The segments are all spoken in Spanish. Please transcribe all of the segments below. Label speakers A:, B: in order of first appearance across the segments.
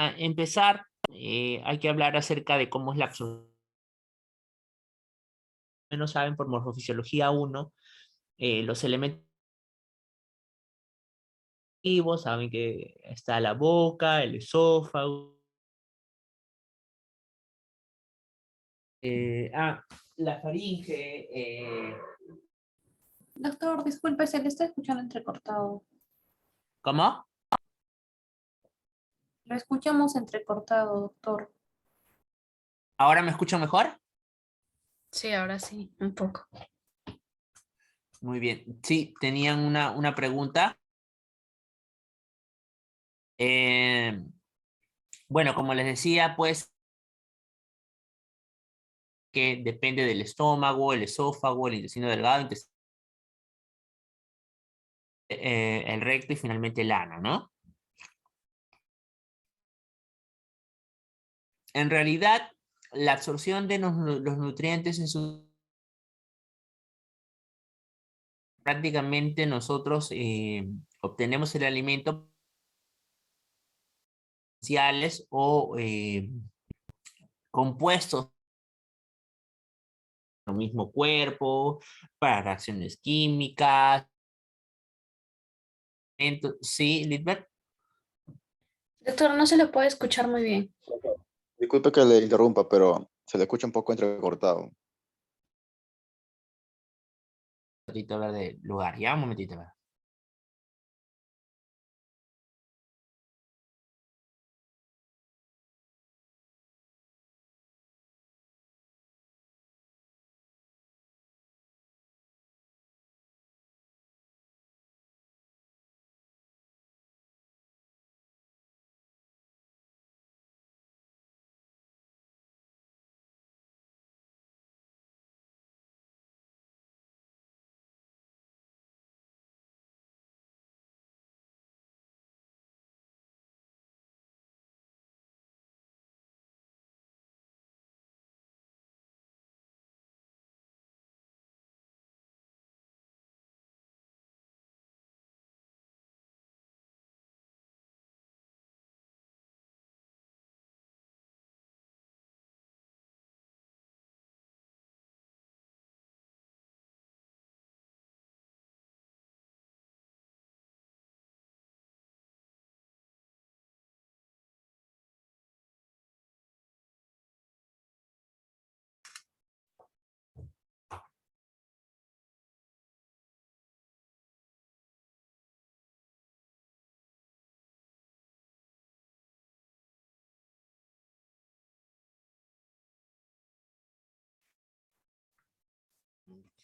A: empezar, hay que hablar acerca de cómo es la absorción. No saben por morfofisiología uno los elementos vivos, saben que está la boca, el esófago. La faringe.
B: Doctor, disculpe, se le está escuchando entrecortado.
A: ¿Cómo?
B: Lo escuchamos entrecortado, doctor.
A: ¿Ahora me escuchan mejor?
B: Sí, ahora sí, un poco.
A: Muy bien. Sí, tenían una pregunta. Eh, bueno, como les decía, pues que depende del estómago, el esófago, el intestino delgado, el recto y finalmente el ano, ¿no? En realidad, la absorción de los nutrientes en su... Prácticamente nosotros obtenemos el alimento esenciales o compuestos del mismo cuerpo, para reacciones químicas. Sí, Lidbert.
B: Doctor, no se le puede escuchar muy bien.
C: Disculpe que le interrumpa, pero se le escucha un poco entrecortado.
A: Un ratito hablar de lugar, ya, un momentito. A ver.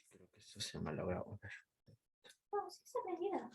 A: Creo que eso se me ha logrado.
B: No, sí se veía.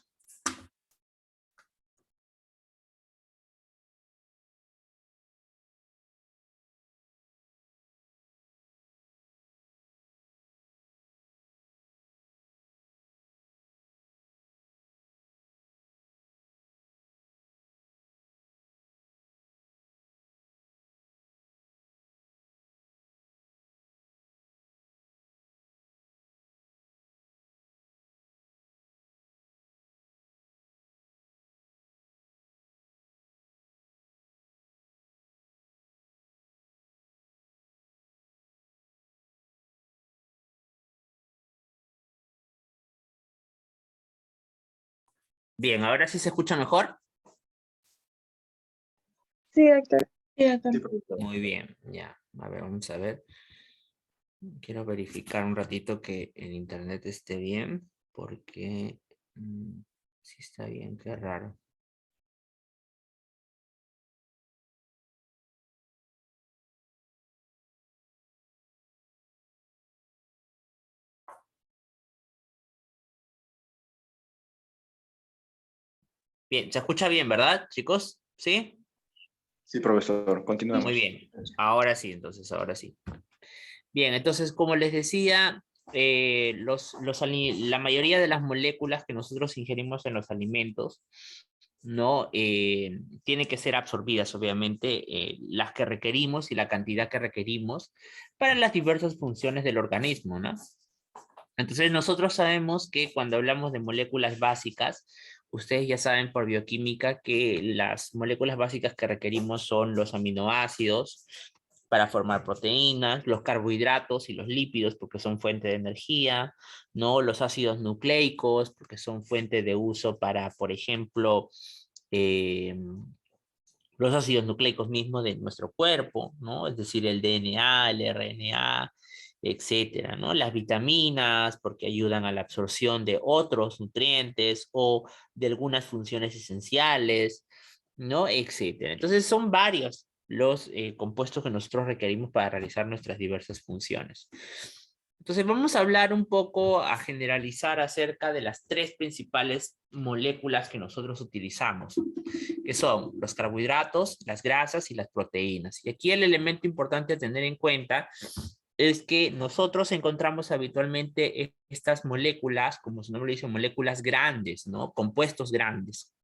A: Bien, ahora sí se escucha mejor.
D: Sí, doctor.
B: Sí, doctor.
C: Sí, profesor.
A: Muy bien, ya. A ver, vamos a ver. Quiero verificar un ratito que el internet esté bien, porque si está bien, qué raro. Bien, se escucha bien, ¿verdad, chicos? ¿Sí?
C: Sí, profesor.
A: Muy
C: Continuemos.
A: bien. Ahora sí, entonces, ahora sí. Bien, entonces, como les decía, la mayoría de las moléculas que nosotros ingerimos en los alimentos, ¿no? Tienen que ser absorbidas, obviamente, las que requerimos y la cantidad que requerimos para las diversas funciones del organismo, ¿no? Entonces, nosotros sabemos que cuando hablamos de moléculas básicas, Ustedes ya saben por bioquímica que las moléculas básicas que requerimos son los aminoácidos para formar proteínas, los carbohidratos y los lípidos porque son fuente de energía, ¿no? Los ácidos nucleicos porque son fuente de uso para, por ejemplo, eh, los ácidos nucleicos mismos de nuestro cuerpo, ¿no? Es decir, el DNA, el RNA, etcétera, ¿no? Las vitaminas, porque ayudan a la absorción de otros nutrientes o de algunas funciones esenciales, ¿no? Etcétera. Entonces, son varios los compuestos que nosotros requerimos para realizar nuestras diversas funciones. Entonces vamos a hablar un poco, a generalizar acerca de las tres principales moléculas que nosotros utilizamos, que son los carbohidratos, las grasas y las proteínas. Y aquí el elemento importante a tener en cuenta es que nosotros encontramos habitualmente estas moléculas, como su nombre dice, moléculas grandes, ¿no? Compuestos grandes.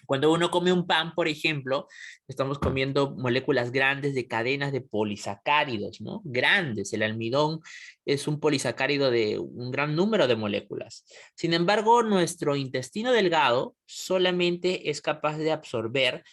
A: Cuando uno come un pan, por ejemplo, estamos comiendo moléculas grandes de cadenas de polisacáridos, ¿no? Grandes. El almidón es un polisacárido de un gran número de moléculas. Sin embargo, nuestro intestino delgado solamente es capaz de absorber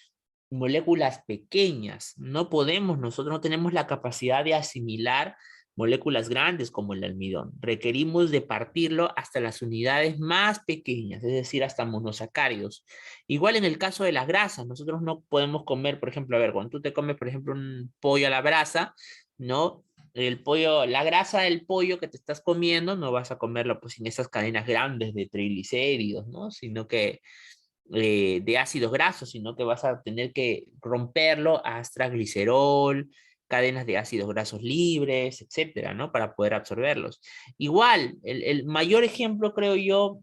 A: moléculas pequeñas. Nosotros no tenemos la capacidad de asimilar moléculas grandes como el almidón. Requerimos de partirlo hasta las unidades más pequeñas, es decir, hasta monosacáridos. Igual en el caso de las grasas, nosotros no podemos comer, por ejemplo, a ver, cuando tú te comes, por ejemplo, un pollo a la brasa, ¿no? El pollo, la grasa del pollo que te estás comiendo, no vas a comerlo pues en esas cadenas grandes de triglicéridos, ¿no? Sino que de ácidos grasos, sino que vas a tener que romperlo a astraglicerol, cadenas de ácidos grasos libres, etcétera, ¿no? Para poder absorberlos. Igual, el mayor ejemplo, creo yo,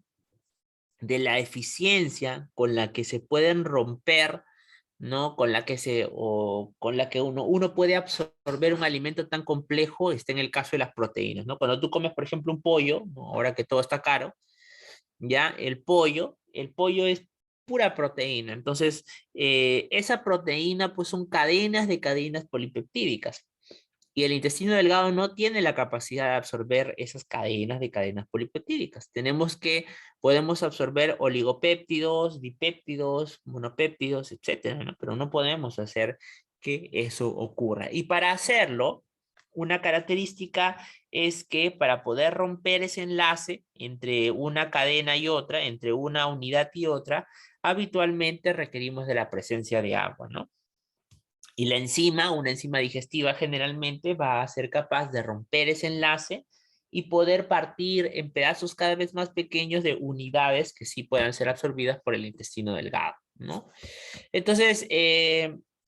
A: de la eficiencia con la que se pueden romper, ¿no? Con la que uno puede absorber un alimento tan complejo, está en el caso de las proteínas, ¿no? Cuando tú comes, por ejemplo, un pollo, ¿no? Ahora que todo está caro, ya el pollo es pura proteína. Entonces, esa proteína pues son cadenas de cadenas polipeptídicas. Y el intestino delgado no tiene la capacidad de absorber esas cadenas de cadenas polipeptídicas. Podemos absorber oligopéptidos, dipéptidos, monopéptidos, etcétera, ¿no? Pero no podemos hacer que eso ocurra. Y para hacerlo, una característica es que para poder romper ese enlace entre una cadena y otra, entre una unidad y otra, habitualmente requerimos de la presencia de agua, ¿no? Y la enzima, una enzima digestiva generalmente va a ser capaz de romper ese enlace y poder partir en pedazos cada vez más pequeños de unidades que sí puedan ser absorbidas por el intestino delgado, ¿no? Entonces,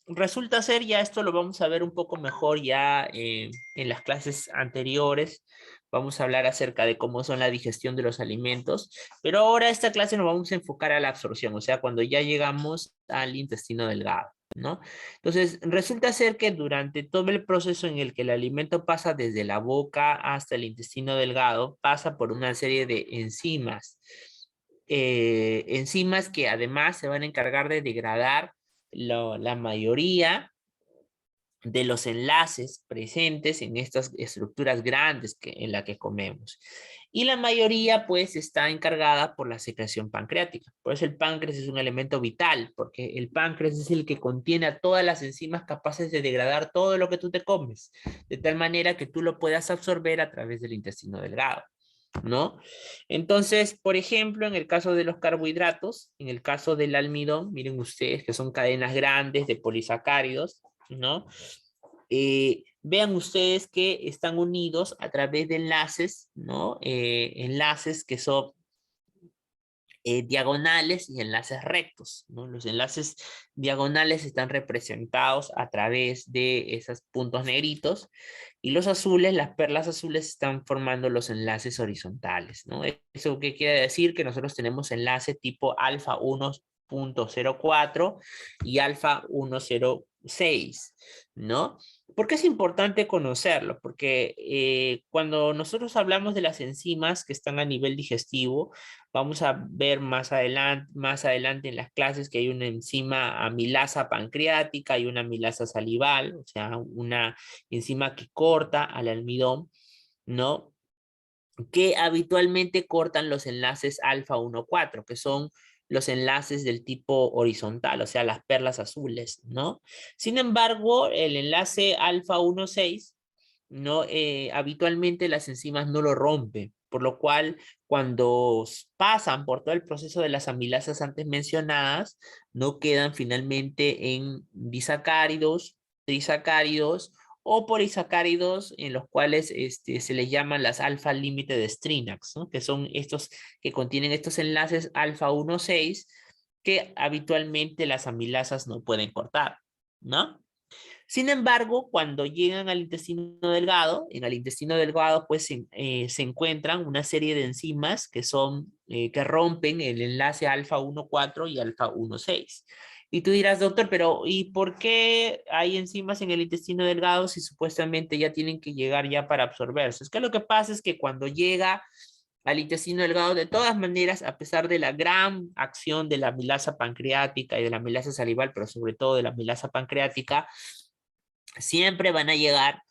A: resulta ser, ya esto lo vamos a ver un poco mejor ya en las clases anteriores. Vamos a hablar acerca de cómo son la digestión de los alimentos, pero ahora esta clase nos vamos a enfocar a la absorción, o sea, cuando ya llegamos al intestino delgado, ¿no? Entonces, resulta ser que durante todo el proceso en el que el alimento pasa desde la boca hasta el intestino delgado, pasa por una serie de enzimas. Enzimas que además se van a encargar de degradar la mayoría de los enlaces presentes en estas estructuras grandes en la que comemos. Y la mayoría pues está encargada por la secreción pancreática. Por eso el páncreas es un elemento vital, porque el páncreas es el que contiene a todas las enzimas capaces de degradar todo lo que tú te comes, de tal manera que tú lo puedas absorber a través del intestino delgado, ¿no? Entonces, por ejemplo, en el caso de los carbohidratos, en el caso del almidón, miren ustedes que son cadenas grandes de polisacáridos, ¿no? Vean ustedes que están unidos a través de enlaces, ¿no? Enlaces que son diagonales y enlaces rectos, ¿no? Los enlaces diagonales están representados a través de esos puntos negritos y los azules, las perlas azules están formando los enlaces horizontales, ¿no? ¿Eso qué quiere decir? Que nosotros tenemos enlace tipo alfa 1.04 y alfa 1.06, ¿no? ¿Por qué es importante conocerlo? Porque cuando nosotros hablamos de las enzimas que están a nivel digestivo, vamos a ver más adelante en las clases que hay una enzima amilasa pancreática y una amilasa salival, o sea, una enzima que corta al almidón, ¿no? Que habitualmente cortan los enlaces alfa 1,4, que son los enlaces del tipo horizontal, o sea, las perlas azules, ¿no? Sin embargo, el enlace alfa 1,6, ¿no? Habitualmente las enzimas no lo rompen, por lo cual cuando pasan por todo el proceso de las amilasas antes mencionadas, no quedan finalmente en disacáridos, trisacáridos o polisacáridos, en los cuales se les llaman las alfa límite de Strinax, ¿no? Que son estos que contienen estos enlaces alfa 1,6 que habitualmente las amilasas no pueden cortar, ¿no? Sin embargo, cuando llegan al intestino delgado, en el intestino delgado pues se encuentran una serie de enzimas que son, que rompen el enlace alfa 1,4 y alfa 1,6. Y tú dirás, doctor, pero ¿y por qué hay enzimas en el intestino delgado si supuestamente ya tienen que llegar ya para absorberse? Es que lo que pasa es que cuando llega al intestino delgado, de todas maneras, a pesar de la gran acción de la amilasa pancreática y de la amilasa salival, pero sobre todo de la amilasa pancreática, siempre van a llegar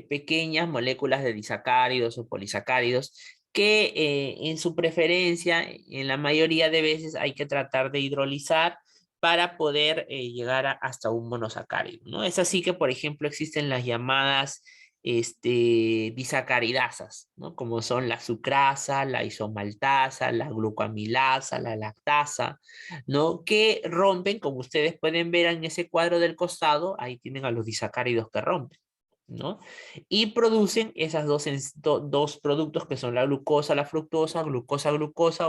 A: pequeñas moléculas de disacáridos o polisacáridos que en su preferencia, en la mayoría de veces hay que tratar de hidrolizar para poder llegar hasta un monosacárido, ¿no? Es así que, por ejemplo, existen las llamadas disacaridasas, ¿no? Como son la sucrasa, la isomaltasa, la glucoamilasa, la lactasa, ¿no? Que rompen, como ustedes pueden ver en ese cuadro del costado, ahí tienen a los disacáridos que rompen, ¿no? Y producen esas dos productos que son la glucosa, la fructosa, glucosa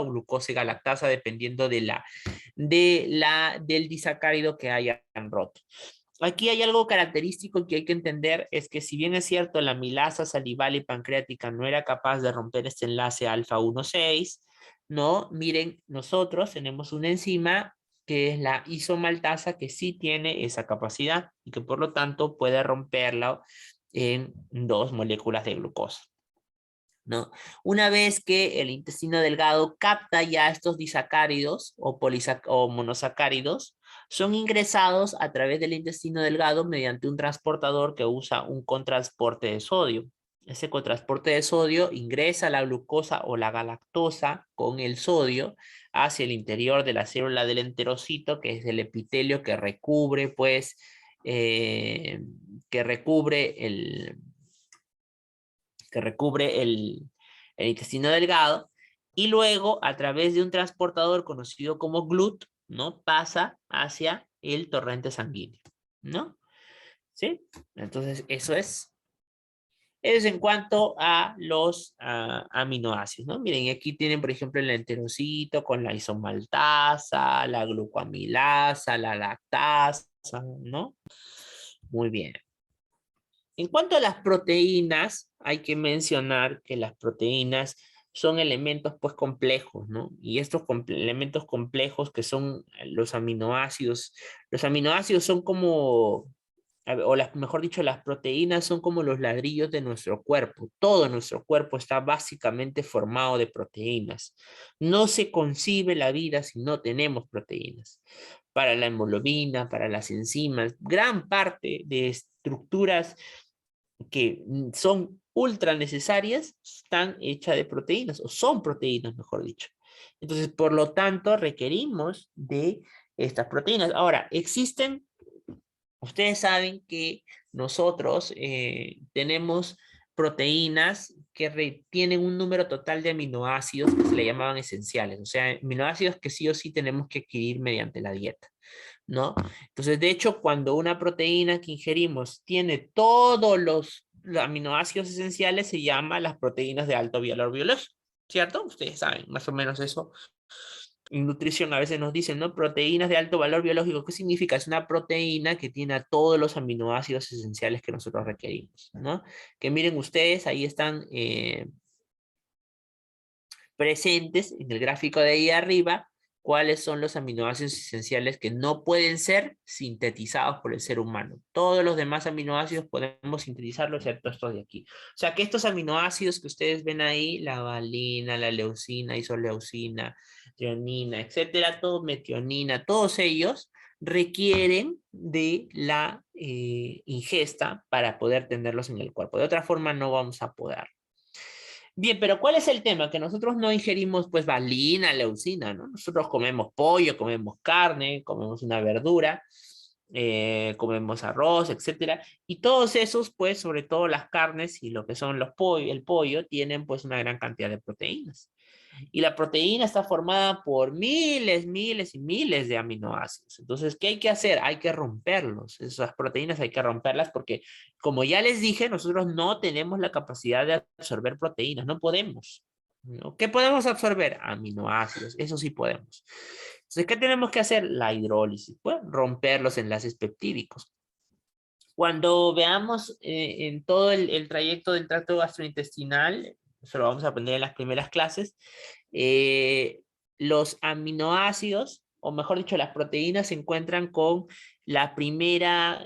A: o glucosa y galactasa, dependiendo del disacárido que hayan roto. Aquí hay algo característico que hay que entender, es que si bien es cierto la amilasa salival y pancreática no era capaz de romper este enlace alfa 1,6, ¿no? Miren, nosotros tenemos una enzima que es la isomaltasa que sí tiene esa capacidad y que por lo tanto puede romperla en 2 moléculas de glucosa, ¿no? Una vez que el intestino delgado capta ya estos disacáridos o monosacáridos, son ingresados a través del intestino delgado mediante un transportador que usa un contrasporte de sodio. Ese contrasporte de sodio ingresa la glucosa o la galactosa con el sodio hacia el interior de la célula del enterocito, que es el epitelio que recubre, pues, que recubre el intestino delgado, y luego a través de un transportador conocido como GLUT, ¿no? Pasa hacia el torrente sanguíneo, ¿no? ¿Sí? Entonces, eso es. Eso en cuanto a los aminoácidos, ¿no? Miren, aquí tienen, por ejemplo, el enterocito con la isomaltasa, la glucoamilasa, la lactasa, ¿no? Muy bien. En cuanto a las proteínas, hay que mencionar que las proteínas son elementos pues complejos, ¿no? Y estos elementos complejos que son los aminoácidos son como, mejor dicho, las proteínas son como los ladrillos de nuestro cuerpo. Todo nuestro cuerpo está básicamente formado de proteínas. No se concibe la vida si no tenemos proteínas. Para la hemoglobina, para las enzimas, gran parte de estructuras que son ultra necesarias están hechas de proteínas, o son proteínas, mejor dicho. Entonces, por lo tanto, requerimos de estas proteínas. Ahora, ustedes saben que nosotros tenemos proteínas que tienen un número total de aminoácidos que se le llamaban esenciales, o sea, aminoácidos que sí o sí tenemos que adquirir mediante la dieta, ¿no? Entonces, de hecho, cuando una proteína que ingerimos tiene todos los aminoácidos esenciales, se llama las proteínas de alto valor biológico, ¿cierto? Ustedes saben más o menos eso. En nutrición a veces nos dicen, ¿no? Proteínas de alto valor biológico. ¿Qué significa? Es una proteína que tiene a todos los aminoácidos esenciales que nosotros requerimos, ¿no? Que miren ustedes, ahí están presentes en el gráfico de ahí arriba, cuáles son los aminoácidos esenciales que no pueden ser sintetizados por el ser humano. Todos los demás aminoácidos podemos sintetizarlos, excepto estos de aquí. O sea que estos aminoácidos que ustedes ven ahí, la valina, la leucina, isoleucina, treonina, etcétera, todo metionina, todos ellos requieren de la ingesta para poder tenerlos en el cuerpo. De otra forma no vamos a poder. Bien, pero ¿cuál es el tema? Que nosotros no ingerimos pues valina, leucina, ¿no? Nosotros comemos pollo, comemos carne, comemos una verdura, comemos arroz, etcétera. Y todos esos, pues, sobre todo las carnes y lo que son el pollo, tienen pues una gran cantidad de proteínas. Y la proteína está formada por miles, miles y miles de aminoácidos. Entonces, ¿qué hay que hacer? Hay que romperlos. Esas proteínas hay que romperlas porque, como ya les dije, nosotros no tenemos la capacidad de absorber proteínas, no podemos. ¿No? ¿Qué podemos absorber? Aminoácidos, eso sí podemos. Entonces, ¿qué tenemos que hacer? La hidrólisis, pues romper los enlaces peptídicos. Cuando veamos en todo el trayecto del tracto gastrointestinal, eso lo vamos a aprender en las primeras clases, eh, los aminoácidos, o mejor dicho, las proteínas se encuentran con la primera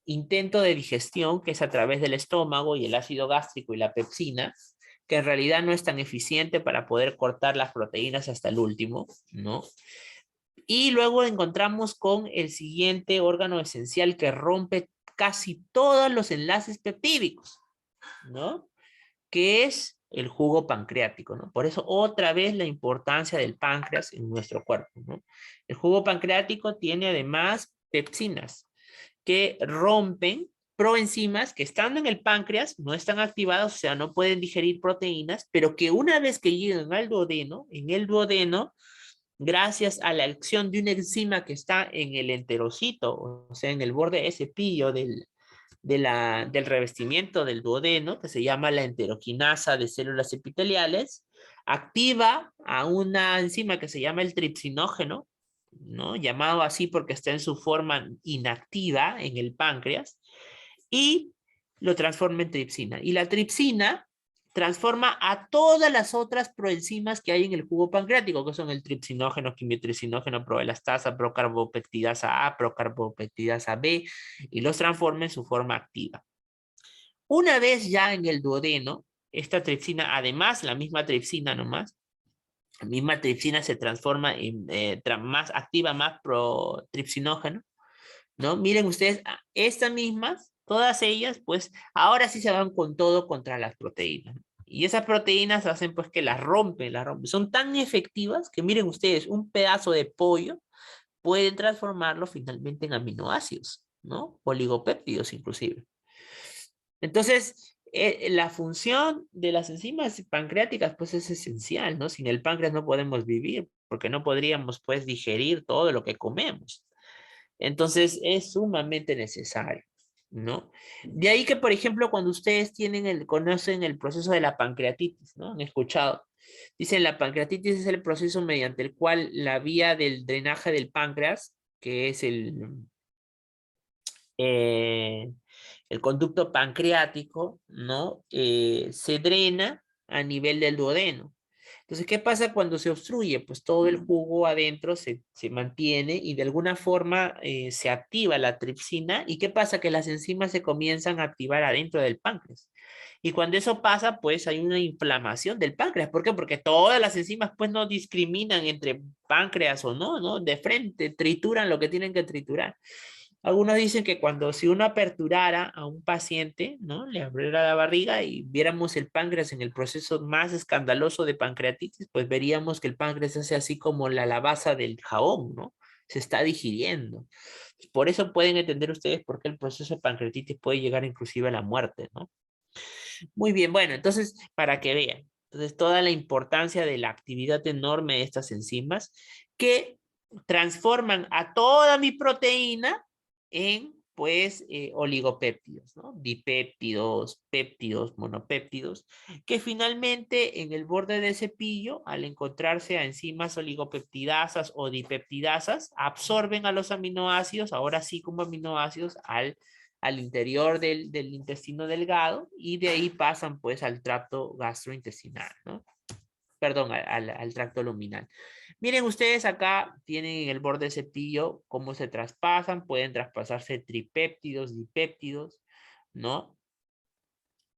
A: intento de digestión, que es a través del estómago y el ácido gástrico y la pepsina, que en realidad no es tan eficiente para poder cortar las proteínas hasta el último, ¿no? Y luego encontramos con el siguiente órgano esencial que rompe casi todos los enlaces peptídicos, ¿no? Que es el jugo pancreático, ¿no? Por eso otra vez la importancia del páncreas en nuestro cuerpo, ¿no? El jugo pancreático tiene además pepsinas que rompen proenzimas que estando en el páncreas no están activadas, o sea, no pueden digerir proteínas, pero que una vez que llegan al duodeno, en el duodeno, gracias a la acción de una enzima que está en el enterocito, o sea, en el borde ese pillo del revestimiento del duodeno, que se llama la enteroquinasa de células epiteliales, activa a una enzima que se llama el tripsinógeno, ¿no? Llamado así porque está en su forma inactiva en el páncreas, y lo transforma en tripsina. Y la tripsina transforma a todas las otras proenzimas que hay en el jugo pancreático, que son el tripsinógeno, quimiotricinógeno, proelastasa, procarbopeptidasa A, procarbopeptidasa B, y los transforma en su forma activa. Una vez ya en el duodeno, esta tripsina, además, la misma tripsina nomás, la misma tripsina se transforma en más activa, más protripsinógeno, ¿no? Miren ustedes, estas mismas, todas ellas, pues ahora sí se van con todo contra las proteínas. Y esas proteínas hacen pues que las rompen, las rompen. Son tan efectivas que miren ustedes, un pedazo de pollo puede transformarlo finalmente en aminoácidos, ¿no? Oligopéptidos inclusive. Entonces, la función de las enzimas pancreáticas pues es esencial, ¿no? Sin el páncreas no podemos vivir, porque no podríamos pues digerir todo lo que comemos. Entonces es sumamente necesario, ¿no? De ahí que, por ejemplo, cuando ustedes conocen el proceso de la pancreatitis, ¿no? Han escuchado. Dicen, la pancreatitis es el proceso mediante el cual la vía del drenaje del páncreas, que es eh, el conducto pancreático, ¿no? Se drena a nivel del duodeno. Entonces, ¿qué pasa cuando se obstruye? Pues todo el jugo adentro se mantiene y de alguna forma se activa la tripsina. ¿Y qué pasa? Que las enzimas se comienzan a activar adentro del páncreas. Y cuando eso pasa, pues hay una inflamación del páncreas. ¿Por qué? Porque todas las enzimas pues no discriminan entre páncreas o no, ¿no? De frente, trituran lo que tienen que triturar. Algunos dicen que si uno aperturara a un paciente, ¿no? Le abriera la barriga y viéramos el páncreas en el proceso más escandaloso de pancreatitis, pues veríamos que el páncreas hace así como la lavaza del jabón, ¿no? Se está digiriendo. Por eso pueden entender ustedes por qué el proceso de pancreatitis puede llegar inclusive a la muerte, ¿no? Muy bien, bueno, entonces, para que vean. Entonces, toda la importancia de la actividad enorme de estas enzimas que transforman a toda mi proteína en, pues, oligopéptidos, ¿no? Dipéptidos, péptidos, monopéptidos, que finalmente en el borde del cepillo, al encontrarse a enzimas oligopeptidasas o dipeptidasas, absorben a los aminoácidos, ahora sí como aminoácidos, al interior del intestino delgado y de ahí pasan pues al tracto gastrointestinal, ¿no? Perdón, al tracto luminal. Miren ustedes acá tienen en el borde del cepillo cómo se traspasan, pueden traspasarse tripéptidos, dipéptidos, ¿no?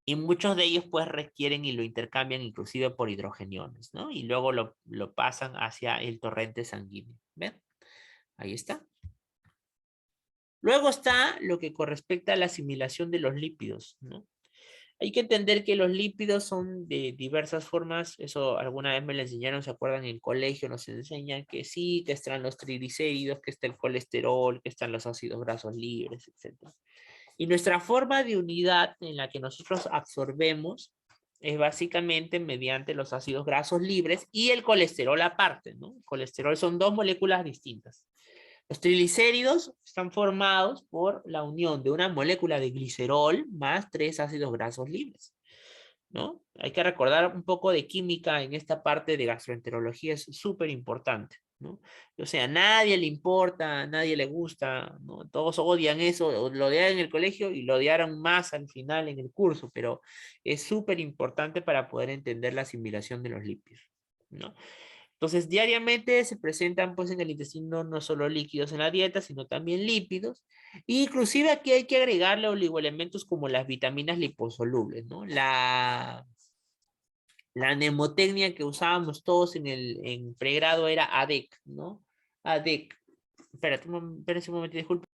A: Y muchos de ellos pues requieren y lo intercambian inclusive por hidrogeniones, ¿no? Y luego lo pasan hacia el torrente sanguíneo. ¿Ven? Ahí está. Luego está lo que corresponde a la asimilación de los lípidos, ¿no? Hay que entender que los lípidos son de diversas formas, eso alguna vez me lo enseñaron, ¿se acuerdan? En el colegio nos enseñan que sí, que están los triglicéridos, que está el colesterol, que están los ácidos grasos libres, etc. Y nuestra forma de unidad en la que nosotros absorbemos es básicamente mediante los ácidos grasos libres y el colesterol aparte, ¿no? El colesterol son dos moléculas distintas. Los triglicéridos están formados por la unión de una molécula de glicerol más 3 ácidos grasos libres, ¿no? Hay que recordar un poco de química en esta parte de gastroenterología, es súper importante, ¿no? O sea, a nadie le importa, a nadie le gusta, ¿no? Todos odian eso, lo odian en el colegio y lo odiaron más al final en el curso, pero es súper importante para poder entender la asimilación de los lípidos, ¿no? Entonces, diariamente se presentan pues en el intestino no solo líquidos en la dieta, sino también lípidos. E inclusive aquí hay que agregarle oligoelementos como las vitaminas liposolubles, ¿no? La mnemotecnia que usábamos todos en pregrado era ADEC, ¿no? ADEC. Espérate, espérate un momento, disculpe.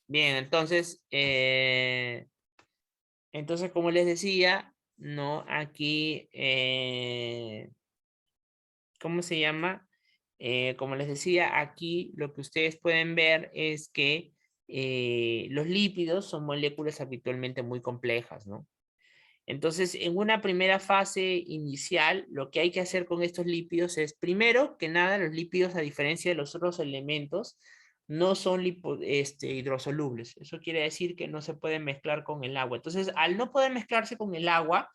A: Bien, entonces, como les decía, ¿no? Aquí, ¿cómo se llama? Como les decía, aquí lo que ustedes pueden ver es que los lípidos son moléculas habitualmente muy complejas, ¿no? Entonces, en una primera fase inicial, lo que hay que hacer con estos lípidos es, primero que nada, los lípidos, a diferencia de los otros elementos, no son hidrosolubles. Eso quiere decir que no se pueden mezclar con el agua. Entonces, al no poder mezclarse con el agua,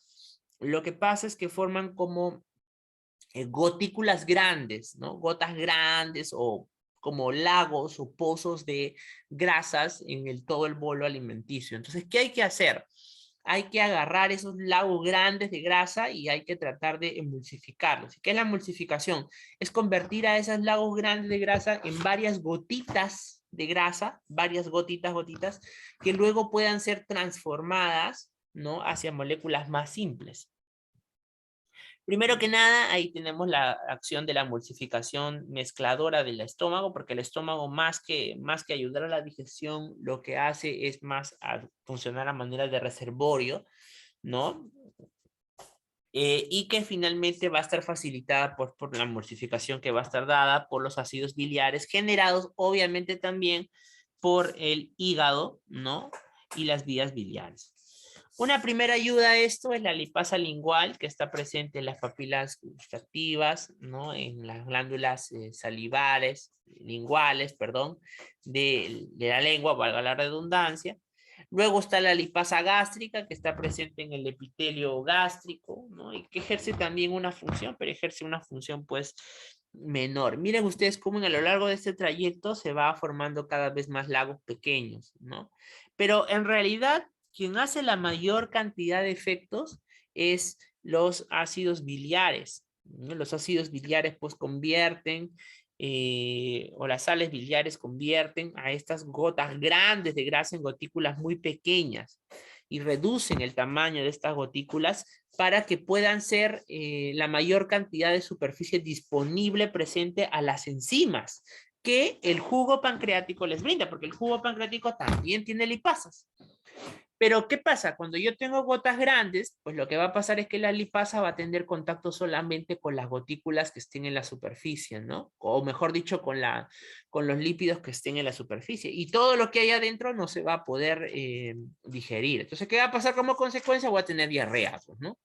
A: lo que pasa es que forman como gotículas grandes, ¿no? Gotas grandes o como lagos o pozos de grasas en todo el bolo alimenticio. Entonces, ¿qué hay que hacer? Hay que agarrar esos lagos grandes de grasa y hay que tratar de emulsificarlos. ¿Qué es la emulsificación? Es convertir a esos lagos grandes de grasa en varias gotitas de grasa, varias gotitas, que luego puedan ser transformadas, ¿no? Hacia moléculas más simples. Primero que nada, ahí tenemos la acción de la emulsificación mezcladora del estómago, porque el estómago más que ayudar a la digestión, lo que hace es más a funcionar a manera de reservorio, ¿no? Y que finalmente va a estar facilitada por la emulsificación que va a estar dada por los ácidos biliares, generados obviamente también por el hígado, ¿no? Y las vías biliares. Una primera ayuda a esto es la lipasa lingual, que está presente en las papilas gustativas, ¿no? En las glándulas salivares, linguales, perdón, de la lengua, valga la redundancia. Luego está la lipasa gástrica, que está presente en el epitelio gástrico, ¿no? Y que ejerce también una función, pero ejerce una función, pues, menor. Miren ustedes cómo a lo largo de este trayecto se va formando cada vez más lagos pequeños, ¿no? Pero en realidad, quien hace la mayor cantidad de efectos es los ácidos biliares, ¿no? Los ácidos biliares, pues, convierten o las sales biliares convierten a estas gotas grandes de grasa en gotículas muy pequeñas y reducen el tamaño de estas gotículas para que puedan ser la mayor cantidad de superficie disponible presente a las enzimas que el jugo pancreático les brinda, porque el jugo pancreático también tiene lipasas. Pero, ¿qué pasa? Cuando yo tengo gotas grandes, pues lo que va a pasar es que la lipasa va a tener contacto solamente con las gotículas que estén en la superficie, ¿no? O mejor dicho, con los lípidos que estén en la superficie. Y todo lo que hay adentro no se va a poder digerir. Entonces, ¿qué va a pasar como consecuencia? Voy a tener diarrea, pues, ¿no?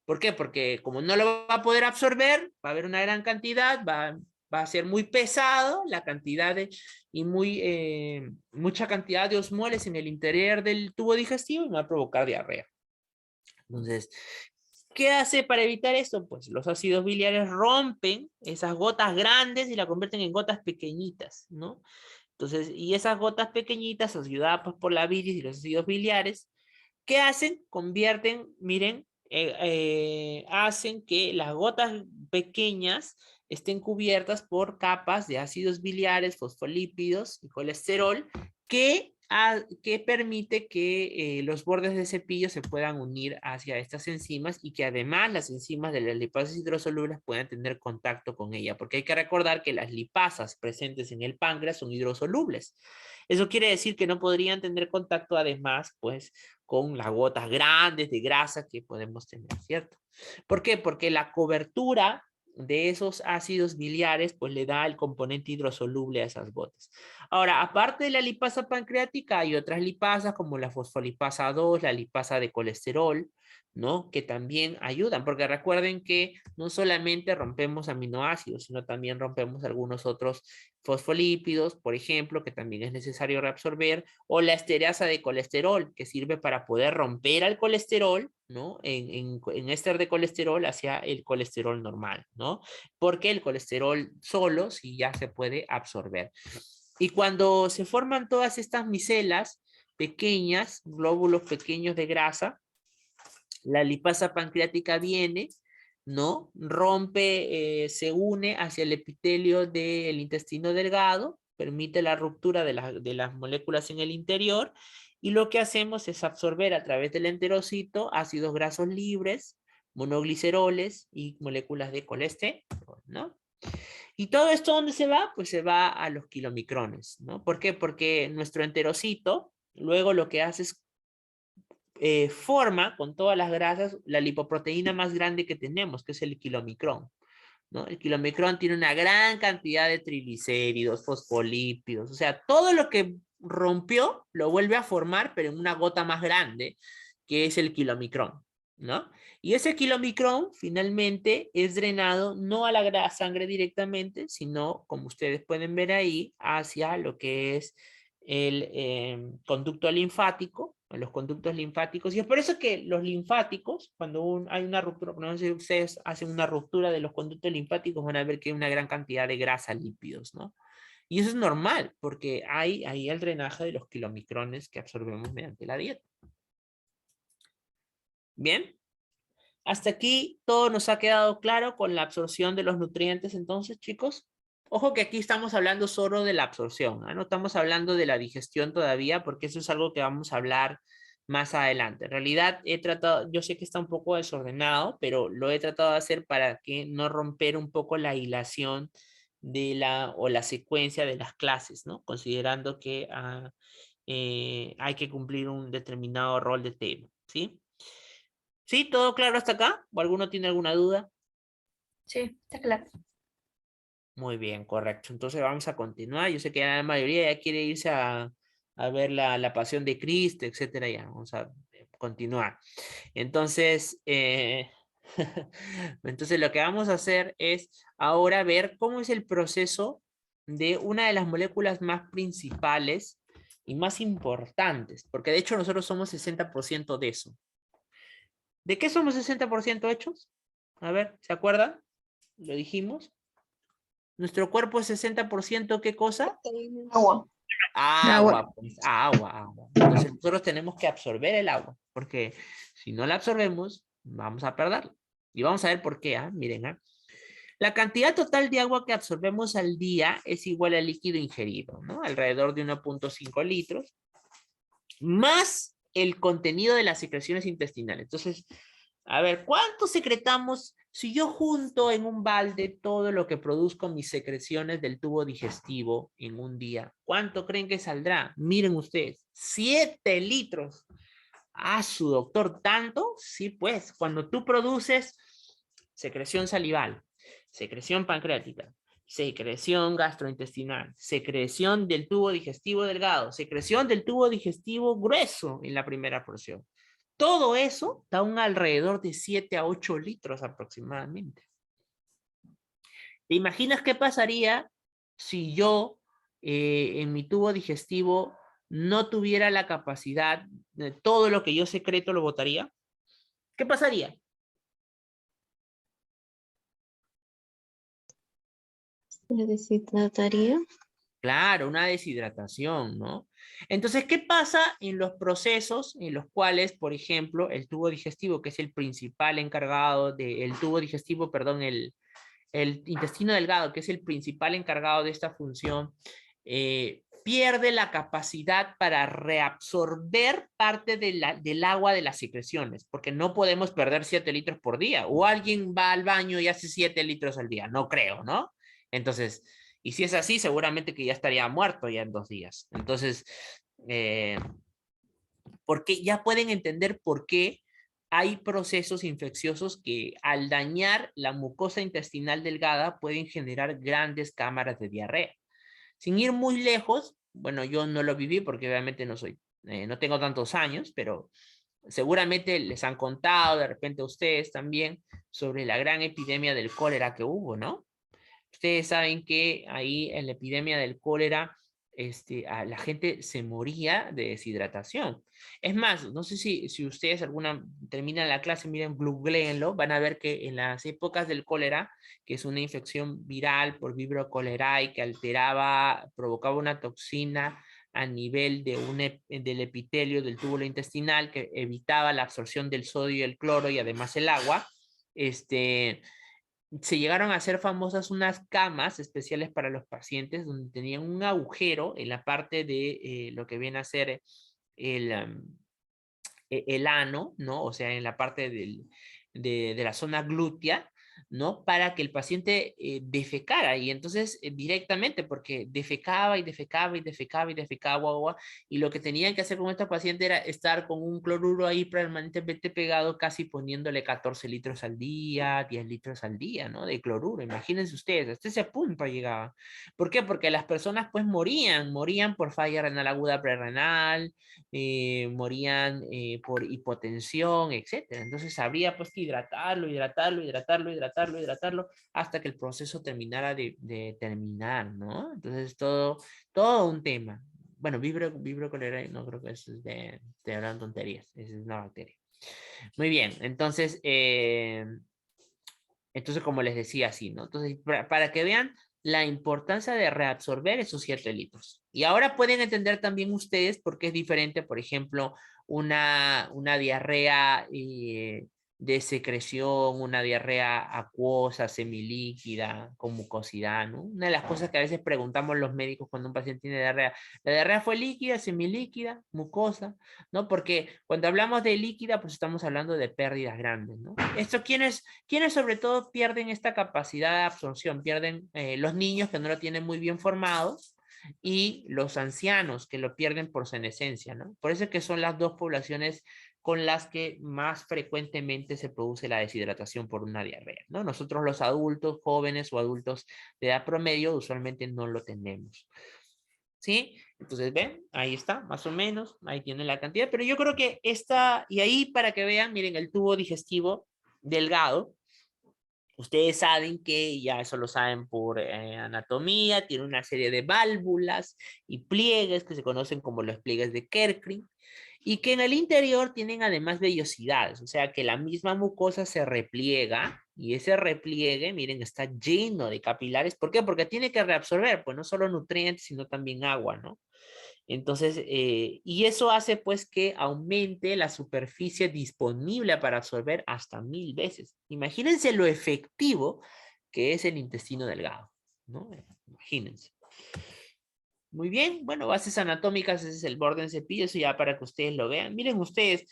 A: ¿Por qué? Porque como no lo va a poder absorber, va a haber una gran cantidad, va a ser muy pesado la cantidad y mucha cantidad de osmoles en el interior del tubo digestivo y me va a provocar diarrea. Entonces, ¿qué hace para evitar esto? Pues los ácidos biliares rompen esas gotas grandes y la convierten en gotas pequeñitas, ¿no? Entonces, y esas gotas pequeñitas, ayudadas pues, por la bilis y los ácidos biliares, ¿qué hacen? Convierten, miren, hacen que las gotas pequeñas estén cubiertas por capas de ácidos biliares, fosfolípidos y colesterol que permite que los bordes de cepillo se puedan unir hacia estas enzimas y que además las enzimas de las lipasas hidrosolubles puedan tener contacto con ella, porque hay que recordar que las lipasas presentes en el páncreas son hidrosolubles. Eso quiere decir que no podrían tener contacto además, pues, con las gotas grandes de grasa que podemos tener, ¿cierto? ¿Por qué? Porque la cobertura de esos ácidos biliares, pues le da el componente hidrosoluble a esas gotas. Ahora, aparte de la lipasa pancreática, hay otras lipasas como la fosfolipasa 2, la lipasa de colesterol, ¿no? Que también ayudan, porque recuerden que no solamente rompemos aminoácidos, sino también rompemos algunos otros fosfolípidos, por ejemplo, que también es necesario reabsorber, o la estereasa de colesterol, que sirve para poder romper al colesterol, ¿no? En éster de colesterol hacia el colesterol normal, ¿no? Porque el colesterol solo sí ya se puede absorber. Y cuando se forman todas estas micelas pequeñas, glóbulos pequeños de grasa, la lipasa pancreática viene, ¿no? Rompe, se une hacia el epitelio del intestino delgado, permite la ruptura de las moléculas en el interior, y lo que hacemos es absorber a través del enterocito ácidos grasos libres, monogliceroles y moléculas de colesterol, ¿no? ¿Y todo esto dónde se va? Pues se va a los kilomicrones, ¿no? ¿Por qué? Porque nuestro enterocito luego lo que hace es forma con todas las grasas la lipoproteína más grande que tenemos, que es el kilomicrón, ¿no? El kilomicrón tiene una gran cantidad de triglicéridos, fosfolípidos, o sea, todo lo que rompió lo vuelve a formar, pero en una gota más grande, que es el kilomicrón, ¿no? Y ese kilomicrón finalmente es drenado no a la sangre directamente, sino, como ustedes pueden ver ahí, hacia lo que es el conducto linfático, los conductos linfáticos, y es por eso que los linfáticos, cuando hay una ruptura, no sé si ustedes hacen una ruptura de los conductos linfáticos, van a ver que hay una gran cantidad de grasa, lípidos, ¿no? Y eso es normal, porque hay ahí el drenaje de los kilomicrones que absorbemos mediante la dieta. ¿Bien? Hasta aquí todo nos ha quedado claro con la absorción de los nutrientes, entonces, chicos. Ojo que aquí estamos hablando solo de la absorción, ¿eh? No estamos hablando de la digestión todavía, porque eso es algo que vamos a hablar más adelante. En realidad he tratado, yo sé que está un poco desordenado, pero lo he tratado de hacer para que no romper un poco la hilación de la secuencia de las clases, ¿no? Considerando que hay que cumplir un determinado rol de tema, ¿sí? ¿Sí? ¿Todo claro hasta acá? ¿O alguno tiene alguna duda?
B: Sí, está claro.
A: Muy bien, correcto. Entonces vamos a continuar. Yo sé que la mayoría ya quiere irse a ver la Pasión de Cristo, etcétera. Ya, vamos a continuar. Entonces, entonces lo que vamos a hacer es ahora ver cómo es el proceso de una de las moléculas más principales y más importantes, porque de hecho nosotros somos 60% de eso. ¿De qué somos 60% hechos? A ver, ¿se acuerdan? Lo dijimos. Nuestro cuerpo es 60%, ¿qué cosa?
B: Agua.
A: Agua, pues, agua. Entonces nosotros tenemos que absorber el agua, porque si no la absorbemos, vamos a perderla. Y vamos a ver por qué, miren, La cantidad total de agua que absorbemos al día es igual al líquido ingerido, ¿no? Alrededor de 1.5 litros, más el contenido de las secreciones intestinales. Entonces, a ver, ¿cuánto secretamos si yo junto en un balde todo lo que produzco mis secreciones del tubo digestivo en un día? ¿Cuánto creen que saldrá? Miren ustedes, 7 litros. Su doctor, ¿tanto? Sí, pues, cuando tú produces secreción salival, secreción pancreática, secreción gastrointestinal, secreción del tubo digestivo delgado, secreción del tubo digestivo grueso en la primera porción. Todo eso da un alrededor de 7 a 8 litros aproximadamente. ¿Te imaginas qué pasaría si yo en mi tubo digestivo no tuviera la capacidad de todo lo que yo secreto lo botaría? ¿Qué pasaría?
D: Se deshidrataría.
A: Claro, una deshidratación, ¿no? Entonces, ¿qué pasa en los procesos en los cuales, por ejemplo, el tubo digestivo, que es el principal encargado del tubo digestivo, perdón, el intestino delgado, que es el principal encargado de esta función, pierde la capacidad para reabsorber parte del agua de las secreciones, porque no podemos perder 7 litros por día, o alguien va al baño y hace 7 litros al día, no creo, ¿no? Entonces, y si es así, seguramente que ya estaría muerto ya en 2 días. Entonces, porque ya pueden entender por qué hay procesos infecciosos que al dañar la mucosa intestinal delgada pueden generar grandes cámaras de diarrea. Sin ir muy lejos, bueno, yo no lo viví porque obviamente no tengo tantos años, pero seguramente les han contado de repente a ustedes también sobre la gran epidemia del cólera que hubo, ¿no? Ustedes saben que ahí en la epidemia del cólera, la gente se moría de deshidratación. Es más, no sé si ustedes terminan la clase, miren, googleenlo, van a ver que en las épocas del cólera, que es una infección viral por Vibrio cholerae que provocaba una toxina a nivel del epitelio del túbulo intestinal que evitaba la absorción del sodio y el cloro y además el agua, se llegaron a hacer famosas unas camas especiales para los pacientes donde tenían un agujero en la parte de lo que viene a ser el ano, ¿no? O sea, en la parte de la zona glútea, ¿no? Para que el paciente defecara y entonces directamente, porque defecaba y defecaba y defecaba y defecaba agua, y lo que tenían que hacer con estos pacientes era estar con un cloruro ahí permanentemente pegado, casi poniéndole 14 litros al día, 10 litros al día, ¿no? De cloruro, imagínense ustedes, hasta ese punto llegaba. ¿Por qué? Porque las personas pues morían por falla renal aguda prerrenal, morían por hipotensión, etcétera. Entonces habría pues que hidratarlo, hasta que el proceso terminara de terminar, ¿no? Entonces todo un tema. Bueno, vibrio cholerae, no creo que eso es de hablar tonterías, es una bacteria. Muy bien, entonces como les decía así, ¿no? Entonces, para que vean la importancia de reabsorber esos 7 litros. Y ahora pueden entender también ustedes por qué es diferente, por ejemplo, una diarrea de secreción, una diarrea acuosa, semilíquida, con mucosidad, ¿no? Una de las cosas que a veces preguntamos los médicos cuando un paciente tiene diarrea, ¿la diarrea fue líquida, semilíquida, mucosa? ¿No? Porque cuando hablamos de líquida, pues estamos hablando de pérdidas grandes, ¿no? Esto, ¿quiénes sobre todo pierden esta capacidad de absorción? Pierden los niños que no lo tienen muy bien formado y los ancianos que lo pierden por senescencia, ¿no? Por eso es que son las dos poblaciones con las que más frecuentemente se produce la deshidratación por una diarrea, ¿no? Nosotros los adultos, jóvenes o adultos de edad promedio, usualmente no lo tenemos. ¿Sí? Entonces, ven, ahí está, más o menos, ahí tienen la cantidad, pero yo creo que y ahí para que vean, miren, el tubo digestivo delgado, ustedes saben que ya eso lo saben por anatomía, tiene una serie de válvulas y pliegues que se conocen como los pliegues de Kerkring, y que en el interior tienen además vellosidades, o sea que la misma mucosa se repliega y ese repliegue, miren, está lleno de capilares. ¿Por qué? Porque tiene que reabsorber, pues no solo nutrientes, sino también agua, ¿no? Entonces, y eso hace pues que aumente la superficie disponible para absorber hasta 1000 veces. Imagínense lo efectivo que es el intestino delgado, ¿no? Imagínense. Muy bien, bueno, bases anatómicas, ese es el borde en cepillo, eso ya para que ustedes lo vean. Miren ustedes,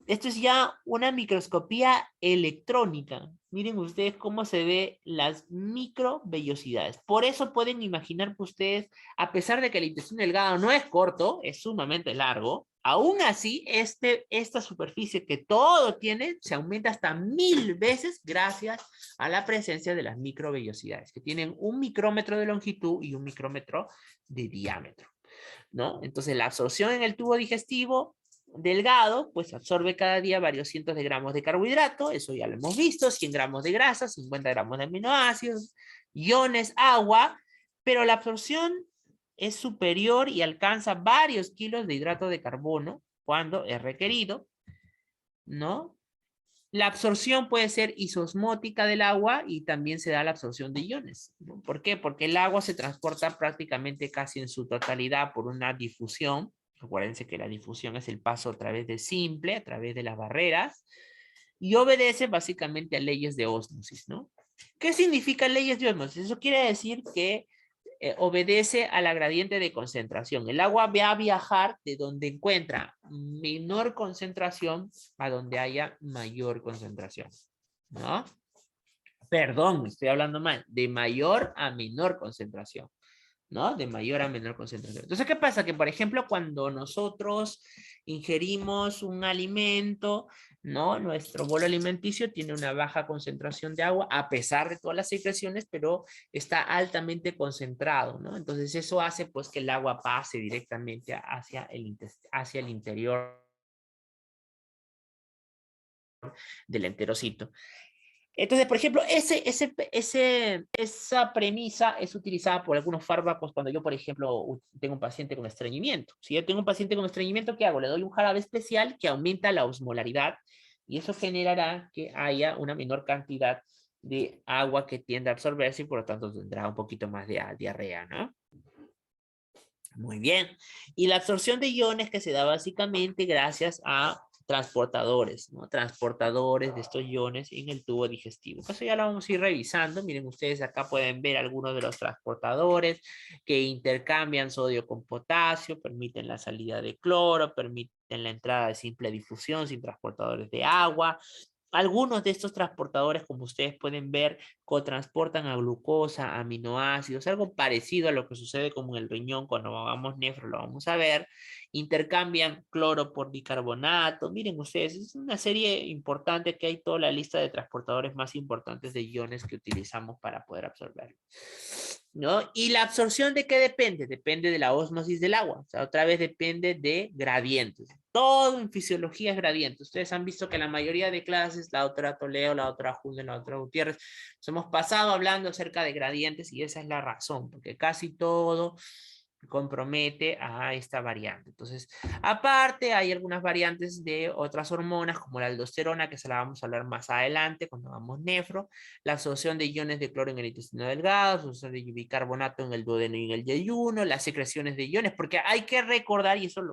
A: esto es ya una microscopía electrónica. Miren ustedes cómo se ve las microvellosidades. Por eso pueden imaginar que ustedes, a pesar de que el intestino delgado no es corto, es sumamente largo, aún así esta superficie que todo tiene se aumenta hasta 1000 veces gracias a la presencia de las microvellosidades, que tienen 1 micrómetro de longitud y 1 micrómetro de diámetro, ¿no? Entonces la absorción en el tubo digestivo delgado, pues absorbe cada día varios cientos de gramos de carbohidrato, eso ya lo hemos visto, 100 gramos de grasa, 50 gramos de aminoácidos, iones, agua, pero la absorción es superior y alcanza varios kilos de hidrato de carbono cuando es requerido, ¿no? La absorción puede ser isosmótica del agua y también se da la absorción de iones, ¿no? ¿Por qué? Porque el agua se transporta prácticamente casi en su totalidad por una difusión. Acuérdense que la difusión es el paso a través de simple, a través de las barreras, y obedece básicamente a leyes de ósmosis, ¿no? ¿Qué significa leyes de ósmosis? Eso quiere decir que obedece a la gradiente de concentración. El agua va a viajar de donde encuentra menor concentración a donde haya mayor concentración, ¿no? Perdón, estoy hablando mal, de mayor a menor concentración, ¿no? De mayor a menor concentración. Entonces, ¿qué pasa? Que, por ejemplo, cuando nosotros ingerimos un alimento, ¿no? Nuestro bolo alimenticio tiene una baja concentración de agua, a pesar de todas las secreciones, pero está altamente concentrado, ¿no? Entonces, eso hace, pues, que el agua pase directamente hacia el interior del enterocito. Entonces, por ejemplo, esa premisa es utilizada por algunos fármacos cuando yo, por ejemplo, tengo un paciente con estreñimiento. Si yo tengo un paciente con estreñimiento, ¿qué hago? Le doy un jarabe especial que aumenta la osmolaridad y eso generará que haya una menor cantidad de agua que tiende a absorberse y por lo tanto tendrá un poquito más de diarrea, ¿no? Muy bien. Y la absorción de iones que se da básicamente gracias a transportadores, ¿no? Transportadores de estos iones en el tubo digestivo. Eso ya lo vamos a ir revisando. Miren ustedes, acá pueden ver algunos de los transportadores que intercambian sodio con potasio, permiten la salida de cloro, permiten la entrada de simple difusión sin transportadores de agua. Algunos de estos transportadores, como ustedes pueden ver, cotransportan a glucosa, aminoácidos, algo parecido a lo que sucede como en el riñón cuando hagamos nefro, lo vamos a ver. Intercambian cloro por bicarbonato. Miren ustedes, es una serie importante que hay toda la lista de transportadores más importantes de iones que utilizamos para poder absorberlo, ¿no? ¿Y la absorción de qué depende? Depende de la ósmosis del agua. O sea, otra vez depende de gradientes. Todo en fisiología es gradiente. Ustedes han visto que la mayoría de clases, la doctora Toledo, la doctora Julio, la doctora Gutiérrez, nos hemos pasado hablando acerca de gradientes y esa es la razón, porque casi todo compromete a esta variante. Entonces, aparte, hay algunas variantes de otras hormonas, como la aldosterona, que se la vamos a hablar más adelante cuando hagamos nefro, la absorción de iones de cloro en el intestino delgado, la absorción de bicarbonato en el duodeno y en el yeyuno, las secreciones de iones, porque hay que recordar, y eso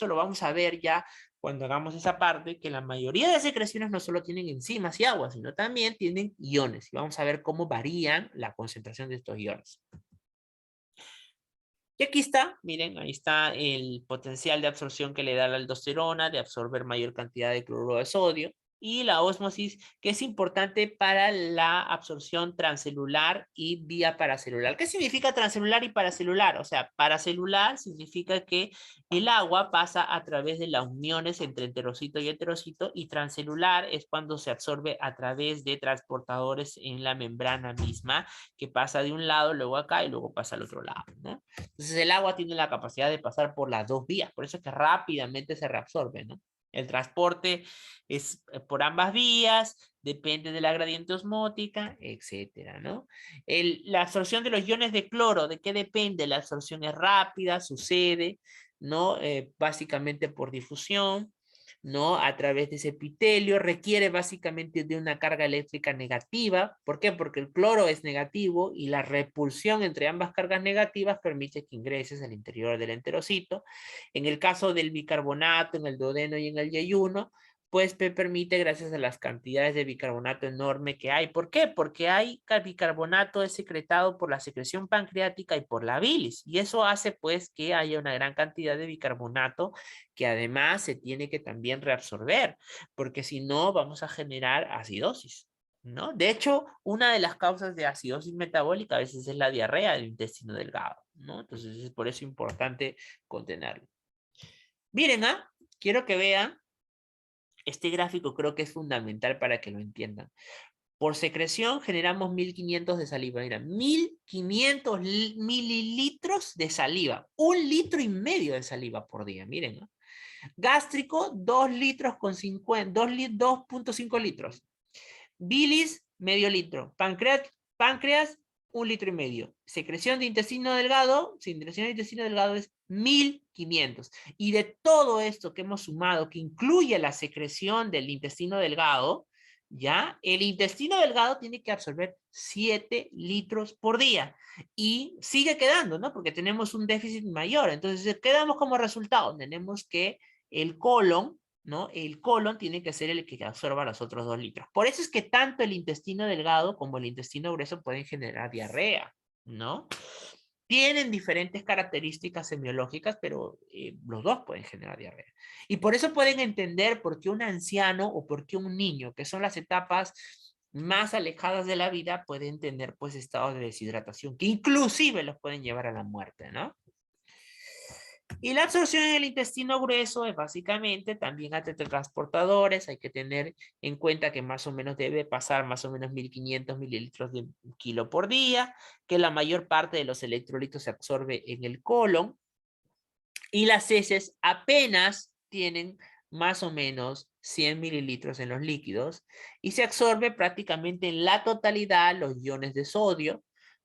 A: lo vamos a ver ya cuando hagamos esa parte, que la mayoría de las secreciones no solo tienen enzimas y agua, sino también tienen iones, y vamos a ver cómo varían la concentración de estos iones. Y aquí está, miren, ahí está el potencial de absorción que le da la aldosterona, de absorber mayor cantidad de cloruro de sodio, y la ósmosis, que es importante para la absorción transcelular y vía paracelular. ¿Qué significa transcelular y paracelular? O sea, paracelular significa que el agua pasa a través de las uniones entre enterocito y heterocito, y transcelular es cuando se absorbe a través de transportadores en la membrana misma, que pasa de un lado, luego acá y luego pasa al otro lado, ¿no? Entonces el agua tiene la capacidad de pasar por las dos vías, por eso es que rápidamente se reabsorbe, ¿no? El transporte es por ambas vías, depende de la gradiente osmótica, etcétera, ¿no? La absorción de los iones de cloro, ¿de qué depende? La absorción es rápida, sucede, ¿no? Básicamente por difusión, ¿no? A través de ese epitelio, requiere básicamente de una carga eléctrica negativa. ¿Por qué? Porque el cloro es negativo y la repulsión entre ambas cargas negativas permite que ingreses al interior del enterocito. En el caso del bicarbonato, en el duodeno y en el yeyuno, pues permite gracias a las cantidades de bicarbonato enorme que hay. ¿Por qué? Porque hay bicarbonato es secretado por la secreción pancreática y por la bilis, y eso hace pues que haya una gran cantidad de bicarbonato que además se tiene que también reabsorber, porque si no vamos a generar acidosis, ¿no? De hecho, una de las causas de acidosis metabólica a veces es la diarrea del intestino delgado, ¿no? Entonces es por eso importante contenerlo. Miren, quiero que vean este gráfico, creo que es fundamental para que lo entiendan. Por secreción generamos 1500 de saliva. Mira, 1500 mililitros de saliva. 1,5 litros de saliva por día. Miren, ¿no? Gástrico, 2 litros con 50, 2.5 litros. Bilis, medio litro. Páncreas, 1,5 litros. Secreción de intestino delgado, secreción de intestino delgado es 1500. Y de todo esto que hemos sumado, que incluye la secreción del intestino delgado, ¿ya? El intestino delgado tiene que absorber 7 litros por día. Y sigue quedando, ¿no? Porque tenemos un déficit mayor. Entonces, quedamos como resultado. Tenemos que el colon, ¿no? El colon tiene que ser el que absorba los otros 2 litros. Por eso es que tanto el intestino delgado como el intestino grueso pueden generar diarrea, ¿no? Tienen diferentes características semiológicas, pero los dos pueden generar diarrea. Y por eso pueden entender por qué un anciano o por qué un niño, que son las etapas más alejadas de la vida, pueden tener pues estados de deshidratación, que inclusive los pueden llevar a la muerte, ¿no? Y la absorción en el intestino grueso es básicamente también a teletransportadores. Hay que tener en cuenta que más o menos debe pasar más o menos 1500 mililitros de kilo por día, que la mayor parte de los electrolitos se absorbe en el colon, y las heces apenas tienen más o menos 100 mililitros en los líquidos, y se absorbe prácticamente en la totalidad los iones de sodio,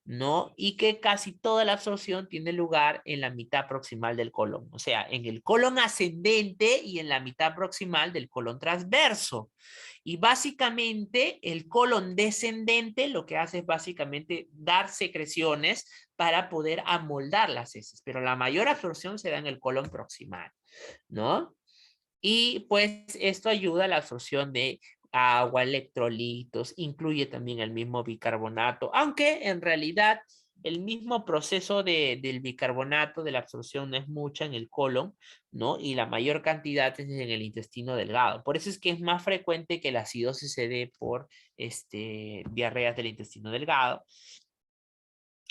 A: ¿no? Y que casi toda la absorción tiene lugar en la mitad proximal del colon, o sea, en el colon ascendente y en la mitad proximal del colon transverso. Y básicamente el colon descendente lo que hace es básicamente dar secreciones para poder amoldar las heces, pero la mayor absorción se da en el colon proximal, ¿no? Y pues esto ayuda a la absorción de agua, electrolitos, incluye también el mismo bicarbonato, aunque en realidad el mismo proceso del bicarbonato, de la absorción, no es mucha en el colon, ¿no? Y la mayor cantidad es en el intestino delgado. Por eso es que es más frecuente que la acidosis se dé por diarreas del intestino delgado.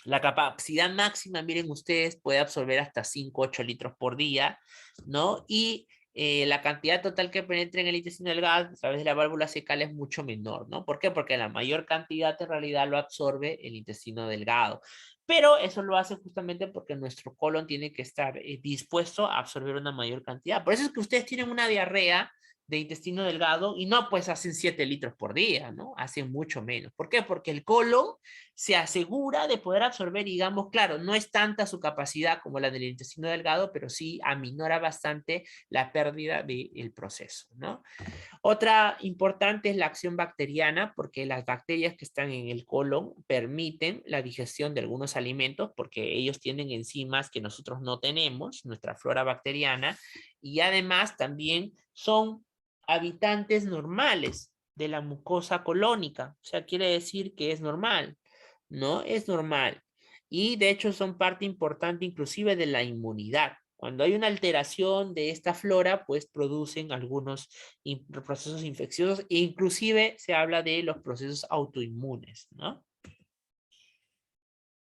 A: La capacidad máxima, miren ustedes, puede absorber hasta 5, 8 litros por día, ¿no? Y la cantidad total que penetra en el intestino delgado a través de la válvula cecal es mucho menor, ¿no? ¿Por qué? Porque la mayor cantidad en realidad lo absorbe el intestino delgado. Pero eso lo hace justamente porque nuestro colon tiene que estar dispuesto a absorber una mayor cantidad. Por eso es que ustedes tienen una diarrea de intestino delgado y no pues hacen 7 litros por día, ¿no? Hacen mucho menos. ¿Por qué? Porque el colon se asegura de poder absorber, digamos, claro, no es tanta su capacidad como la del intestino delgado, pero sí aminora bastante la pérdida del proceso, ¿no? Otra importante es la acción bacteriana, porque las bacterias que están en el colon permiten la digestión de algunos alimentos, porque ellos tienen enzimas que nosotros no tenemos, nuestra flora bacteriana, y además también son habitantes normales de la mucosa colónica, o sea, quiere decir que es normal, ¿no? Es normal. Y de hecho son parte importante inclusive de la inmunidad. Cuando hay una alteración de esta flora, pues producen algunos procesos infecciosos e inclusive se habla de los procesos autoinmunes, ¿no?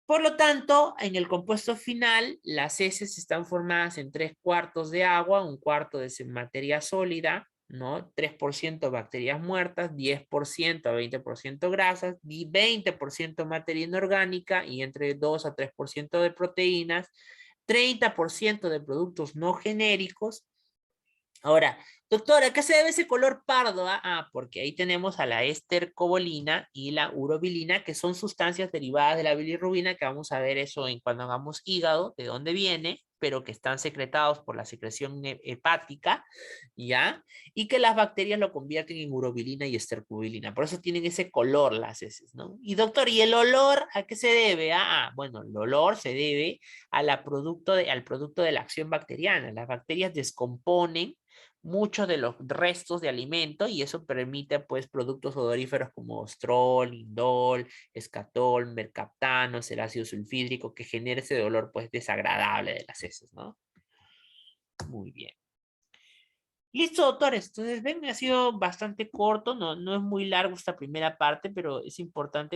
A: Por lo tanto, en el compuesto final, las heces están formadas en 3/4 de agua, 1/4 de materia sólida, ¿no? 3% bacterias muertas, 10% a 20% grasas, y 20% materia inorgánica y entre 2 a 3% de proteínas, 30% de productos no genéricos. Ahora, doctora, ¿a qué se debe ese color pardo? Porque ahí tenemos a la estercobolina y la urobilina, que son sustancias derivadas de la bilirrubina, que vamos a ver eso en cuando hagamos hígado, de dónde viene, pero que están secretados por la secreción hepática, ¿ya? Y que las bacterias lo convierten en urobilina y estercobolina. Por eso tienen ese color las heces, ¿no? Y doctor, ¿y el olor a qué se debe? Bueno, el olor se debe al producto de la acción bacteriana. Las bacterias descomponen muchos de los restos de alimento y eso permite pues productos odoríferos como ostrol, indol, escatol, mercaptano, el ácido sulfídrico que genera ese olor pues desagradable de las heces, ¿no? Muy bien. Listo, doctores. Entonces, ven, ha sido bastante corto, no es muy largo esta primera parte, pero es importante